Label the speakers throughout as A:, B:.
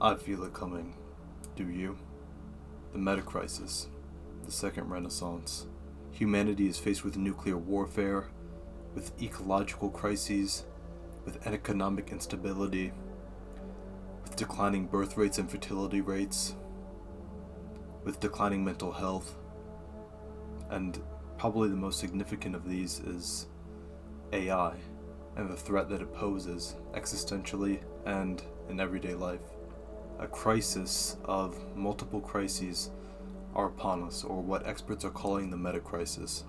A: I feel it coming. Do you? The metacrisis, the second renaissance. Humanity is faced with nuclear warfare, with ecological crises, with economic instability, with declining birth rates and fertility rates, with declining mental health, and probably the most significant of these is AI and the threat that it poses existentially and in everyday life. A crisis of multiple crises are upon us, or what experts are calling the metacrisis.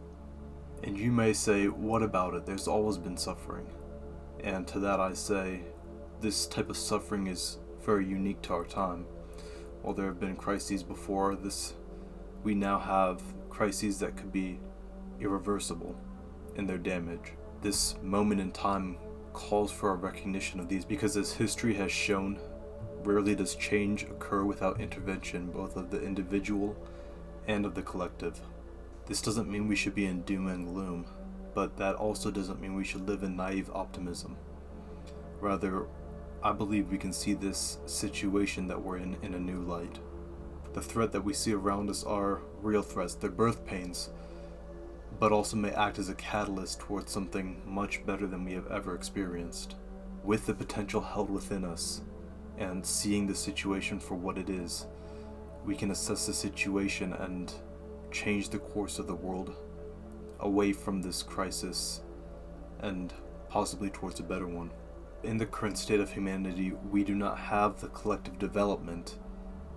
A: And you may say, what about it? There's always been suffering. And to that I say, this type of suffering is very unique to our time. While there have been crises before this, we now have crises that could be irreversible in their damage. This moment in time calls for a recognition of these because, as history has shown, rarely does change occur without intervention both of the individual and of the collective. This doesn't mean we should be in doom and gloom, but that also doesn't mean we should live in naive optimism. Rather, I believe we can see this situation that we're in a new light. The threat that we see around us are real threats, they're birth pains, but also may act as a catalyst towards something much better than we have ever experienced. With the potential held within us, and seeing the situation for what it is, we can assess the situation and change the course of the world away from this crisis and possibly towards a better one. In the current state of humanity, we do not have the collective development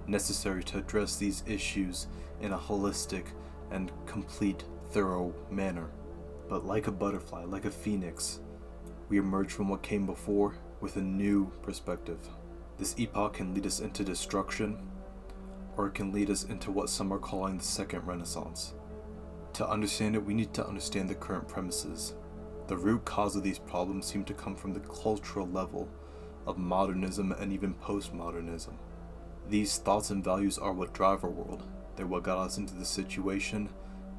A: necessary to address these issues in a holistic and complete, thorough manner. But like a butterfly, like a phoenix, we emerge from what came before with a new perspective. This epoch can lead us into destruction, or it can lead us into what some are calling the second renaissance. To understand it, we need to understand the current premises. The root cause of these problems seem to come from the cultural level of modernism and even postmodernism. These thoughts and values are what drive our world. They're what got us into this situation,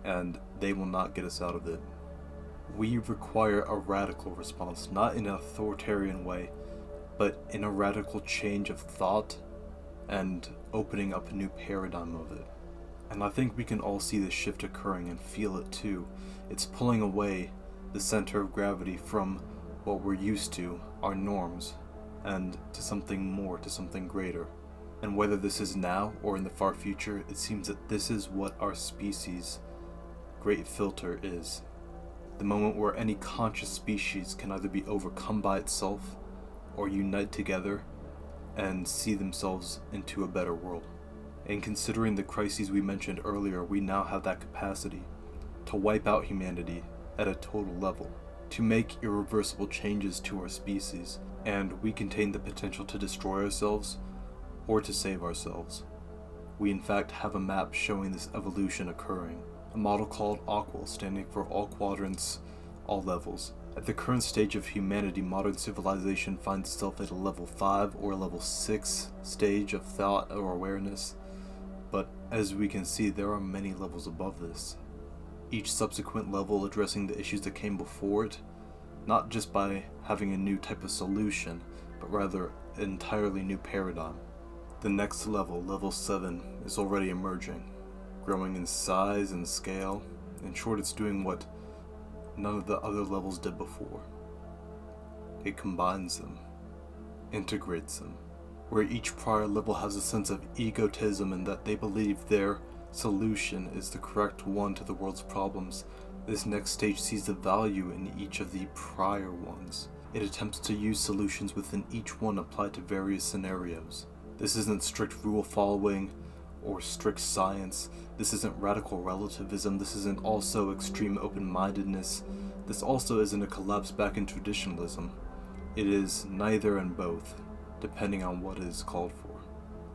A: and they will not get us out of it. We require a radical response, not in an authoritarian way, but in a radical change of thought and opening up a new paradigm of it. And I think we can all see this shift occurring and feel it too. It's pulling away the center of gravity from what we're used to, our norms, and to something more, to something greater. And whether this is now or in the far future, it seems that this is what our species' great filter is. The moment where any conscious species can either be overcome by itself or unite together and see themselves into a better world. And considering the crises we mentioned earlier, we now have that capacity to wipe out humanity at a total level, to make irreversible changes to our species, and we contain the potential to destroy ourselves or to save ourselves. We in fact have a map showing this evolution occurring, a model called AQUIL, standing for all quadrants, all levels. At the current stage of humanity, modern civilization finds itself at a level 5 or a level 6 stage of thought or awareness, but as we can see, there are many levels above this. Each subsequent level addressing the issues that came before it, not just by having a new type of solution, but rather an entirely new paradigm. The next level, level 7, is already emerging, growing in size and scale. In short, it's doing what none of the other levels did before. It combines them, integrates them, where each prior level has a sense of egotism and that they believe their solution is the correct one to the world's problems. This next stage sees the value in each of the prior ones. It attempts to use solutions within each one applied to various scenarios. This isn't strict rule following or strict science. This isn't radical relativism. This isn't also extreme open-mindedness. This also isn't a collapse back in traditionalism. It is neither and both, depending on what it is called for.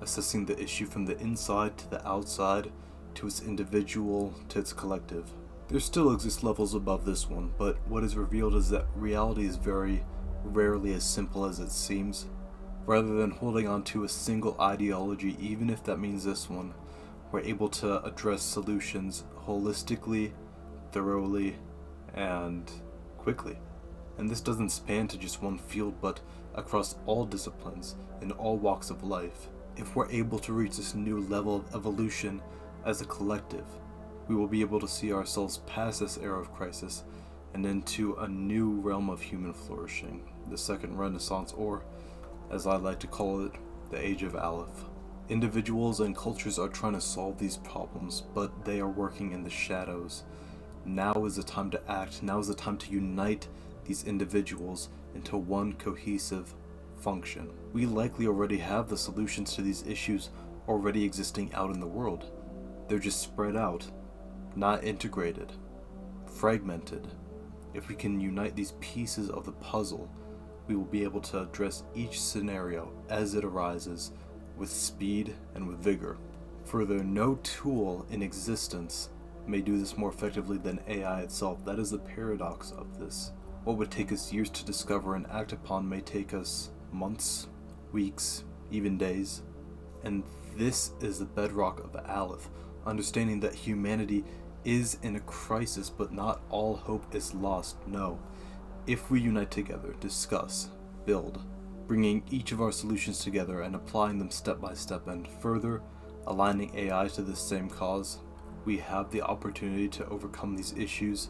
A: Assessing the issue from the inside to the outside, to its individual, to its collective. There still exist levels above this one, but what is revealed is that reality is very rarely as simple as it seems. Rather than holding on to a single ideology, even if that means this one, we're able to address solutions holistically, thoroughly, and quickly. And this doesn't span to just one field, but across all disciplines in all walks of life. If we're able to reach this new level of evolution as a collective, we will be able to see ourselves past this era of crisis and into a new realm of human flourishing, the second Renaissance, or, as I like to call it, the Age of Aleph. Individuals and cultures are trying to solve these problems, but they are working in the shadows. Now is the time to act. Now is the time to unite these individuals into one cohesive function. We likely already have the solutions to these issues already existing out in the world. They're just spread out, not integrated, fragmented. If we can unite these pieces of the puzzle, we will be able to address each scenario as it arises with speed and with vigor. Further, no tool in existence may do this more effectively than AI itself. That is the paradox of this. What would take us years to discover and act upon may take us months, weeks, even days. And this is the bedrock of Aleph, understanding that humanity is in a crisis, but not all hope is lost. No. If we unite together, discuss, build, bringing each of our solutions together and applying them step by step, and further aligning AI to the same cause, we have the opportunity to overcome these issues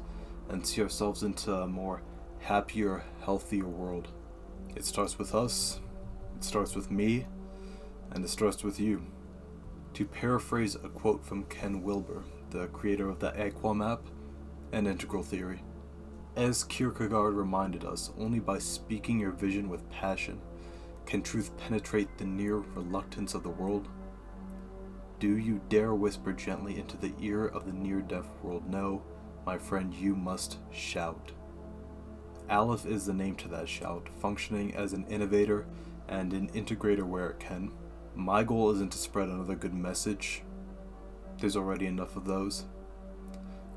A: and see ourselves into a more happier, healthier world. It starts with us, it starts with me, and it starts with you. To paraphrase a quote from Ken Wilber, the creator of the Equa map and integral theory, as Kierkegaard reminded us, only by speaking your vision with passion can truth penetrate the near reluctance of the world. Do you dare whisper gently into the ear of the near-deaf world? No, my friend, you must shout. Aleph is the name to that shout, functioning as an innovator and an integrator where it can. My goal isn't to spread another good message. There's already enough of those.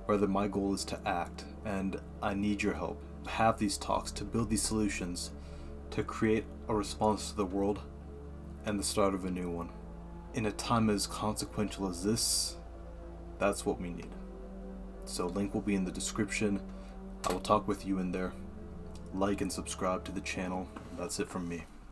A: Rather, my goal is to act, and I need your help. Have these talks, to build these solutions, to create a response to the world, and the start of a new one. In a time as consequential as this, that's what we need. So link will be in the description. I will talk with you in there. Like and subscribe to the channel. That's it from me.